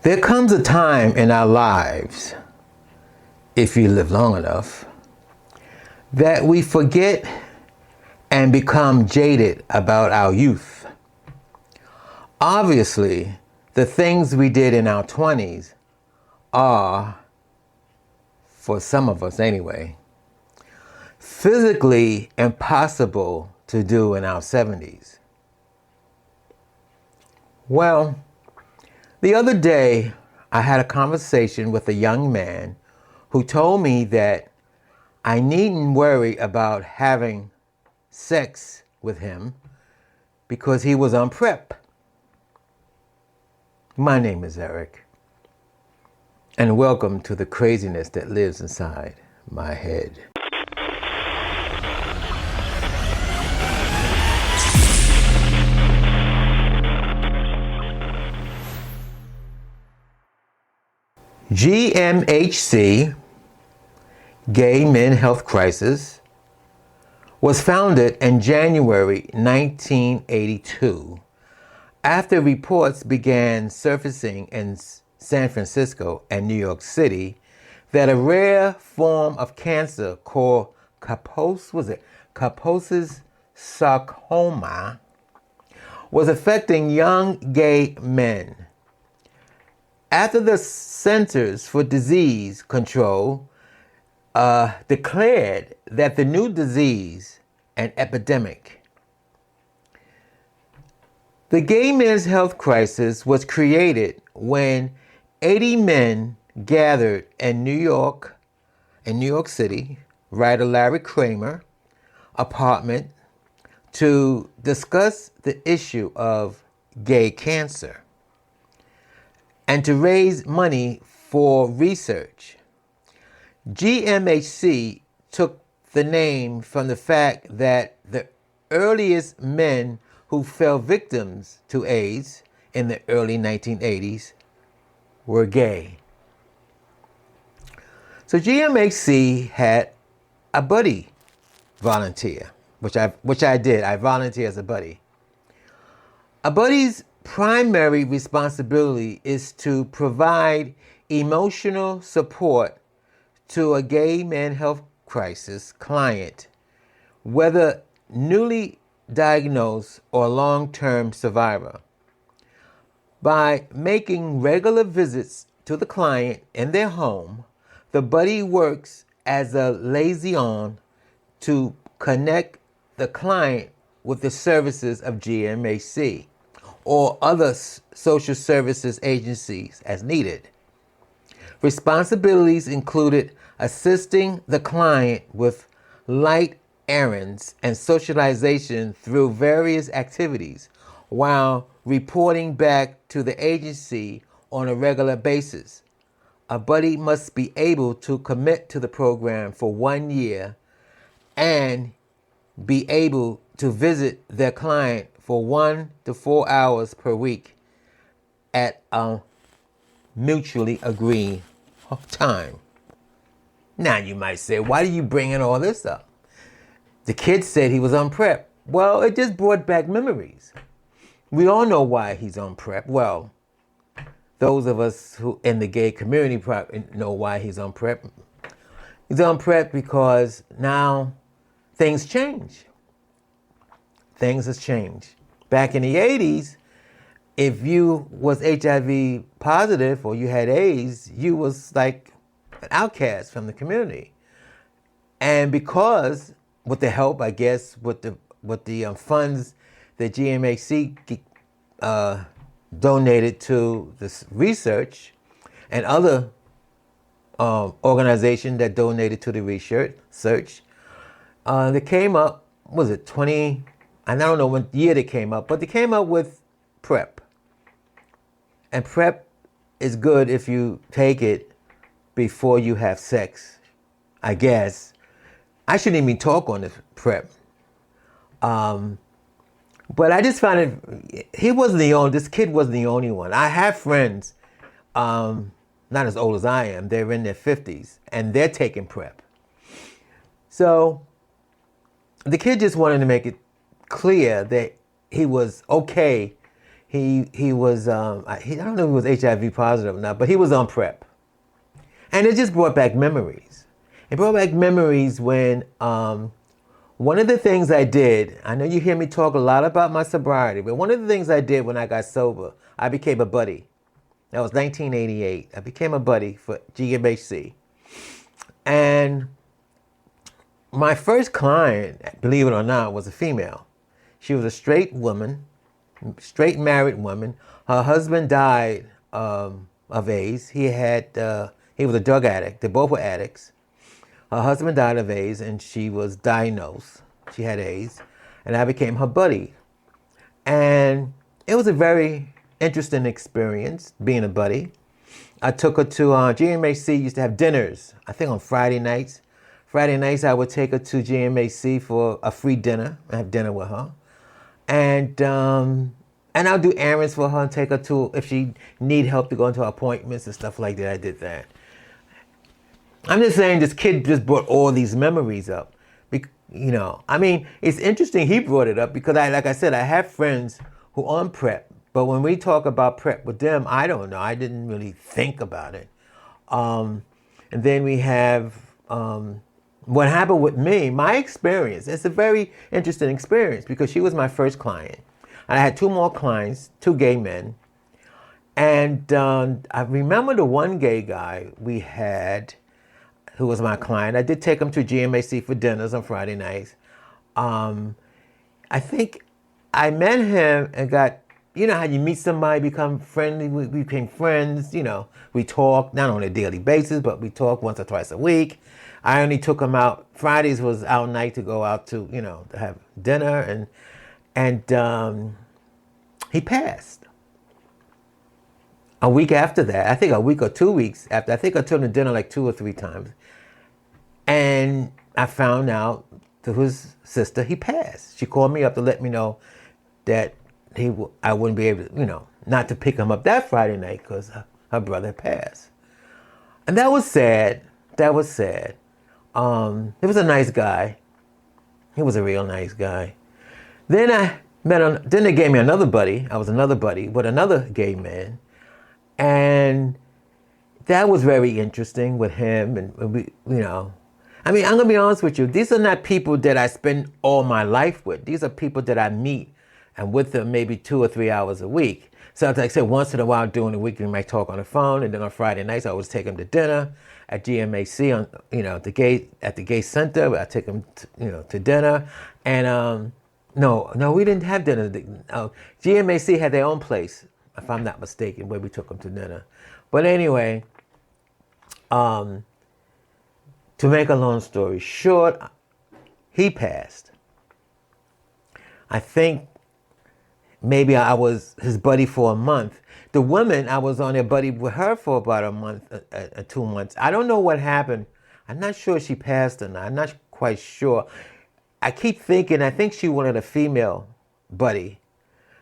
There comes a time in our lives, if you live long enough, that we forget and become jaded about our youth. Obviously, the things we did in our 20s are, for some of us anyway, physically impossible to do in our 70s. Well, the other day, I had a conversation with a young man who told me that I needn't worry about having sex with him because he was on PrEP. My name is Eric, and welcome to the craziness that lives inside my head. GMHC, Gay Men Health Crisis, was founded in January 1982 after reports began surfacing in San Francisco and New York City that a rare form of cancer called Kaposi's sarcoma was affecting young gay men. After the Centers for Disease Control declared that the new disease an epidemic, the gay men's health crisis was created when 80 men gathered in New York City, writer Larry Kramer apartment to discuss the issue of gay cancer and to raise money for research. GMHC took the name from the fact that the earliest men who fell victims to AIDS in the early 1980s were gay. So GMHC had a buddy volunteer, which I did. I volunteered as a buddy. A buddy's primary responsibility is to provide emotional support to a gay man health crisis client, whether newly diagnosed or long-term survivor. By making regular visits to the client in their home, the buddy works as a liaison to connect the client with the services of GMHC or other social services agencies as needed. Responsibilities included assisting the client with light errands and socialization through various activities while reporting back to the agency on a regular basis. A buddy must be able to commit to the program for 1 year and be able to visit their client for 1 to 4 hours per week at a mutually agreed time. Now you might say, why are you bringing all this up? The kid said he was on PrEP. Well, it just brought back memories. We all know why he's on PrEP. Well, those of us who in the gay community probably know why he's on PrEP. He's on PrEP because now things change. Things has changed. Back in the 80s, if you was HIV positive or you had AIDS, you was like an outcast from the community. And because, with the help, I guess, with the funds that GMHC donated to this research and other organizations that donated to the research, they came up, was it 20, I don't know what year they came up, but they came up with PrEP. And PrEP is good if you take it before you have sex, I guess. I shouldn't even talk on the PrEP. But I just found it, this kid wasn't the only one. I have friends, not as old as I am, they're in their 50s, and they're taking PrEP. So the kid just wanted to make it clear that he was okay he was I don't know if he was HIV positive or not, but he was on PrEP, and it just brought back memories. It brought back memories when one of the things I did. I know you hear me talk a lot about my sobriety, but one of the things I did when I got sober, I became a buddy. That was 1988. I became a buddy for GMHC, and my first client, believe it or not, was a female. She was a straight woman, straight married woman. Her husband died of AIDS. He was a drug addict. They both were addicts. Her husband died of AIDS, and she was diagnosed. She had AIDS, and I became her buddy. And it was a very interesting experience being a buddy. I took her to GMHC. Used to have dinners, I think on Friday nights. Friday nights, I would take her to GMHC for a free dinner. I have dinner with her, and I'll do errands for her and take her to, if she need help to go into appointments and stuff like that. I did that. I'm just saying, this kid just brought all these memories up. I mean, it's interesting he brought it up because like I said, I have friends who are on PrEP, but when we talk about PrEP with them, I don't know. I didn't really think about it. And then we have what happened with me, my experience. It's a very interesting experience because she was my first client. And I had two more clients, two gay men. And I remember the one gay guy we had who was my client. I did take him to GMHC for dinners on Friday nights. I think I met him and got, you know how you meet somebody, become friendly, we became friends, we talk, not on a daily basis, but we talk once or twice a week. I only took him out, Fridays was our night to go out to, to have dinner, and he passed. A week after that, I think a week or 2 weeks after, I think I took him to dinner like 2 or 3 times. And I found out through his sister, he passed. She called me up to let me know that I wouldn't be able to, not to pick him up that Friday night because her brother passed. And that was sad. That was sad. He was a nice guy. He was a real nice guy. Then then they gave me another buddy. I was another buddy with another gay man. And that was very interesting with him. And we, I mean, I'm going to be honest with you. These are not people that I spend all my life with. These are people that I meet and with them maybe 2 or 3 hours a week. So like I said, once in a while during the week, we might talk on the phone. And then on Friday nights, I always take them to dinner at GMHC at the gay center. I take them to dinner. And no, we didn't have dinner. GMHC had their own place, if I'm not mistaken, where we took them to dinner. But anyway, to make a long story short, he passed. I think maybe I was his buddy for a month. The woman, I was on a buddy with her for about a month, 2 months. I don't know what happened. I'm not sure she passed or not. I'm not quite sure. I keep thinking, I think she wanted a female buddy.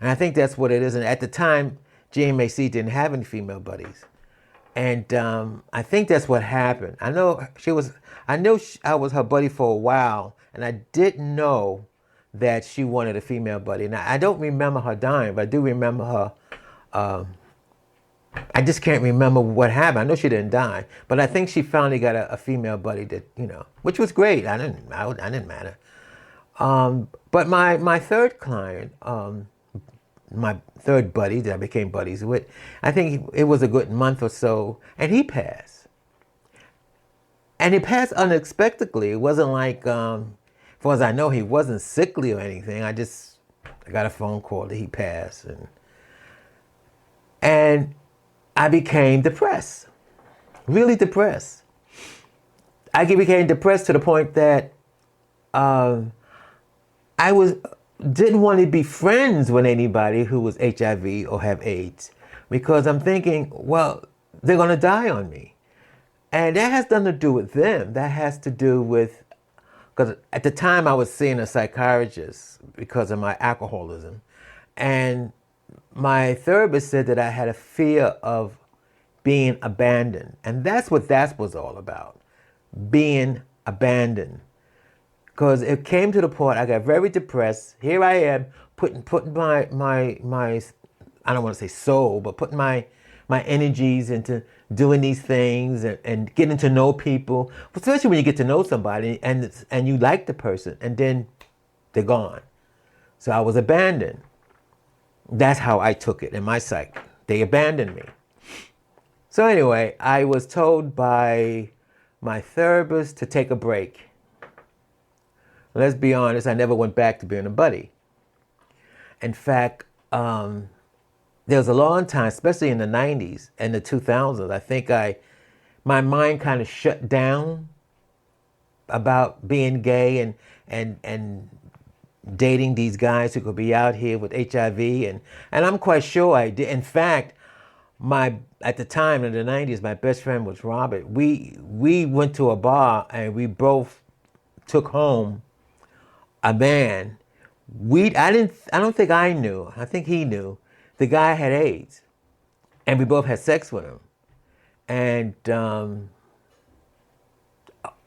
And I think that's what it is. And at the time, GMHC didn't have any female buddies. And I think that's what happened. I know I was her buddy for a while, and I didn't know that she wanted a female buddy. Now, I don't remember her dying, but I do remember her. I just can't remember what happened. I know she didn't die, but I think she finally got a female buddy that, which was great. I didn't matter. But my third client, my third buddy that I became buddies with, I think it was a good month or so, and he passed. And he passed unexpectedly. It wasn't like, as far as I know, he wasn't sickly or anything. I got a phone call that he passed. And I became depressed, really depressed. I became depressed to the point that I didn't want to be friends with anybody who was HIV or have AIDS, because I'm thinking, well, they're going to die on me. And that has nothing to do with them. That has to do with, because at the time I was seeing a psychiatrist because of my alcoholism. And my therapist said that I had a fear of being abandoned. And that's what that was all about, being abandoned. Because it came to the point I got very depressed. Here I am putting my I don't want to say soul, but putting my energies into doing these things and getting to know people, especially when you get to know somebody and you like the person and then they're gone. So I was abandoned. That's how I took it in my psyche. They abandoned me. So anyway, I was told by my therapist to take a break. Let's be honest, I never went back to being a buddy. In fact, there was a long time, especially in the 90s and the 2000s, I think my mind kind of shut down about being gay and dating these guys who could be out here with HIV, and I'm quite sure I did. In fact, at the time in the 90s, my best friend was Robert. We went to a bar and we both took home a man. I don't think I knew. I think he knew. The guy had AIDS, and we both had sex with him. And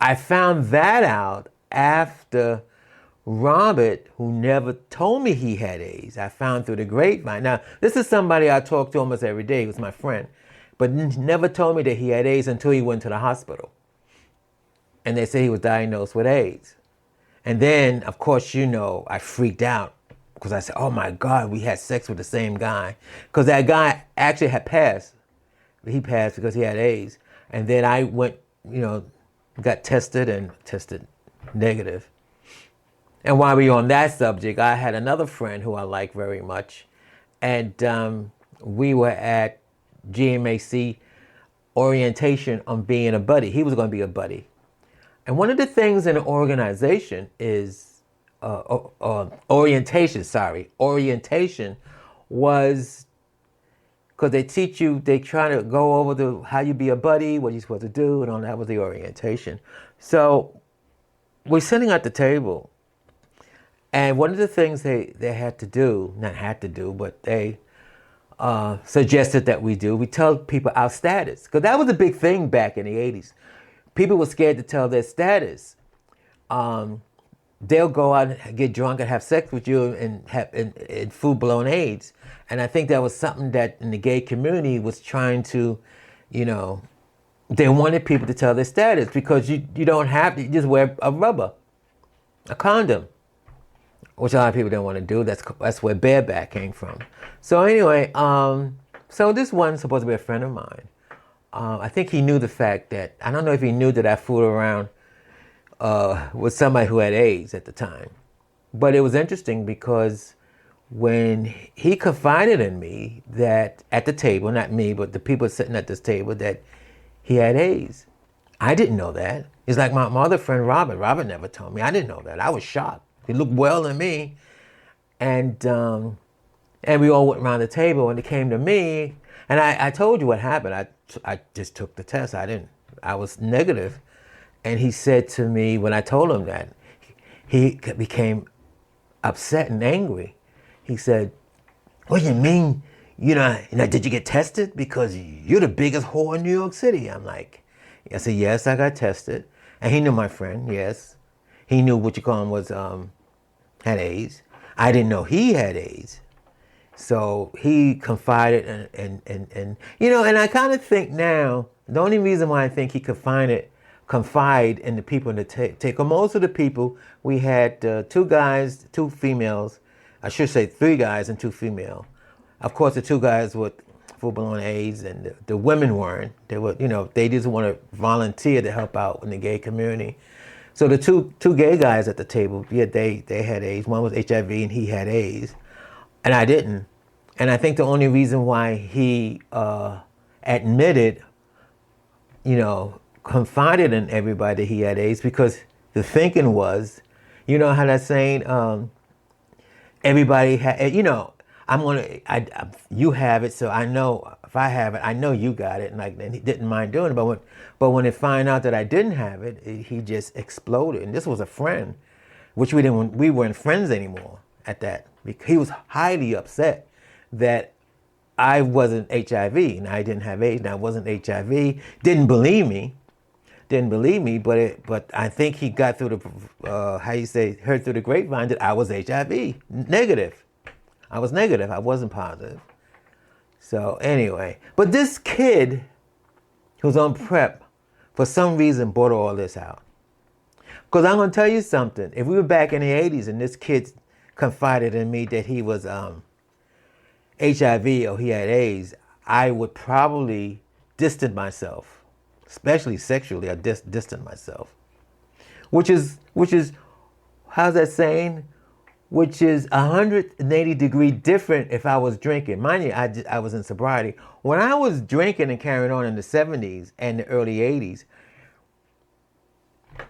I found that out after Robert, who never told me he had AIDS, I found through the grapevine. Now, this is somebody I talked to almost every day. He was my friend, but never told me that he had AIDS until he went to the hospital. And they said he was diagnosed with AIDS. And then, of course, I freaked out because I said, oh my God, we had sex with the same guy. Because that guy actually had passed. He passed because he had AIDS. And then I went, got tested and tested negative. And while we were on that subject, I had another friend who I like very much. And we were at GMHC orientation on being a buddy. He was going to be a buddy. And one of the things in an organization is orientation was because they teach you, they try to go over how you be a buddy, what you're supposed to do, and all that was the orientation. So we're sitting at the table, and one of the things they had to do, not had to do, but they suggested that we tell people our status. Because that was a big thing back in the 80s. People were scared to tell their status. They'll go out and get drunk and have sex with you and have full-blown AIDS. And I think that was something that in the gay community was trying to, they wanted people to tell their status because you don't have to, you just wear a condom, which a lot of people don't want to do. That's where bareback came from. So anyway, so this one's supposed to be a friend of mine. I think he knew the fact that, I don't know if he knew that I fooled around with somebody who had AIDS at the time. But it was interesting because when he confided in me that at the table, not me, but the people sitting at this table, that he had AIDS. I didn't know that. It's like my other friend, Robert. Robert never told me. I didn't know that. I was shocked. He looked well to me. And we all went around the table and it came to me. And I told you what happened. I just took the test. I was negative. And he said to me, when I told him that, he became upset and angry. He said, what do you mean, did you get tested? Because you're the biggest whore in New York City. I'm like, I said, yes, I got tested. And he knew my friend, yes. He knew had AIDS. I didn't know he had AIDS. So he confided and I kind of think now, the only reason why I think he confide in the people in the table. Most of the people, we had 2 guys, 2 females. I should say 3 guys and 2 female. Of course, the 2 guys with full-blown AIDS, and the women weren't. They were, they just want to volunteer to help out in the gay community. So the two gay guys at the table, yeah, they had AIDS. One was HIV and he had AIDS, and I didn't. And I think the only reason why he admitted, confided in everybody that he had AIDS, because the thinking was, how that saying, everybody had, you have it, so I know if I have it, I know you got it, and he didn't mind doing it. But when they find out that I didn't have it, he just exploded. And this was a friend, which we weren't friends anymore at that. He was highly upset that I wasn't HIV and I didn't have AIDS and I wasn't HIV. Didn't believe me, but I think he got through heard through the grapevine that I was HIV negative. I was negative. I wasn't positive. So anyway, but this kid who's on PrEP, for some reason, brought all this out. Because I'm going to tell you something. If we were back in the 80s and this kid confided in me that he was HIV or he had AIDS, I would probably distance myself, especially sexually. I distant myself, which is how's that saying? Which is 180-degree different if I was drinking. Mind you, I was in sobriety. When I was drinking and carrying on in the 70s and the early 80s,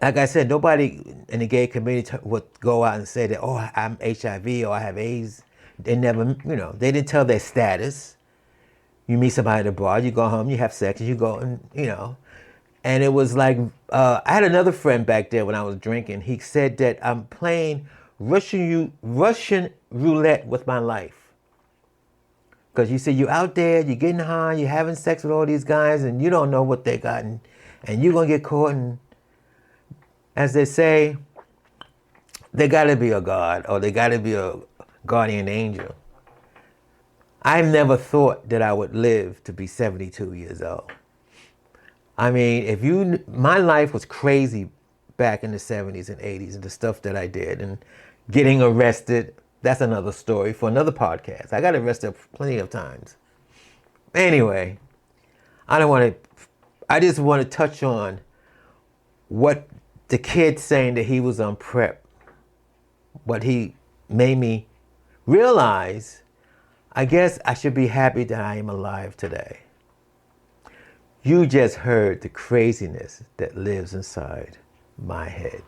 like I said, nobody in the gay community would go out and say that, oh, I'm HIV or I have AIDS. They never, they didn't tell their status. You meet somebody at the bar, you go home, you have sex, and you go and, And it was like, I had another friend back there when I was drinking. He said that I'm playing Russian roulette with my life. Because you see, you're out there, you're getting high, you're having sex with all these guys, and you don't know what they got, and you're going to get caught. And as they say, they got to be a god, or they got to be a guardian angel. I never thought that I would live to be 72 years old. I mean, my life was crazy back in the 70s and 80s and the stuff that I did and getting arrested. That's another story for another podcast. I got arrested plenty of times. Anyway, I just want to touch on what the kid saying that he was on PrEP, what he made me realize. I guess I should be happy that I am alive today. You just heard the craziness that lives inside my head.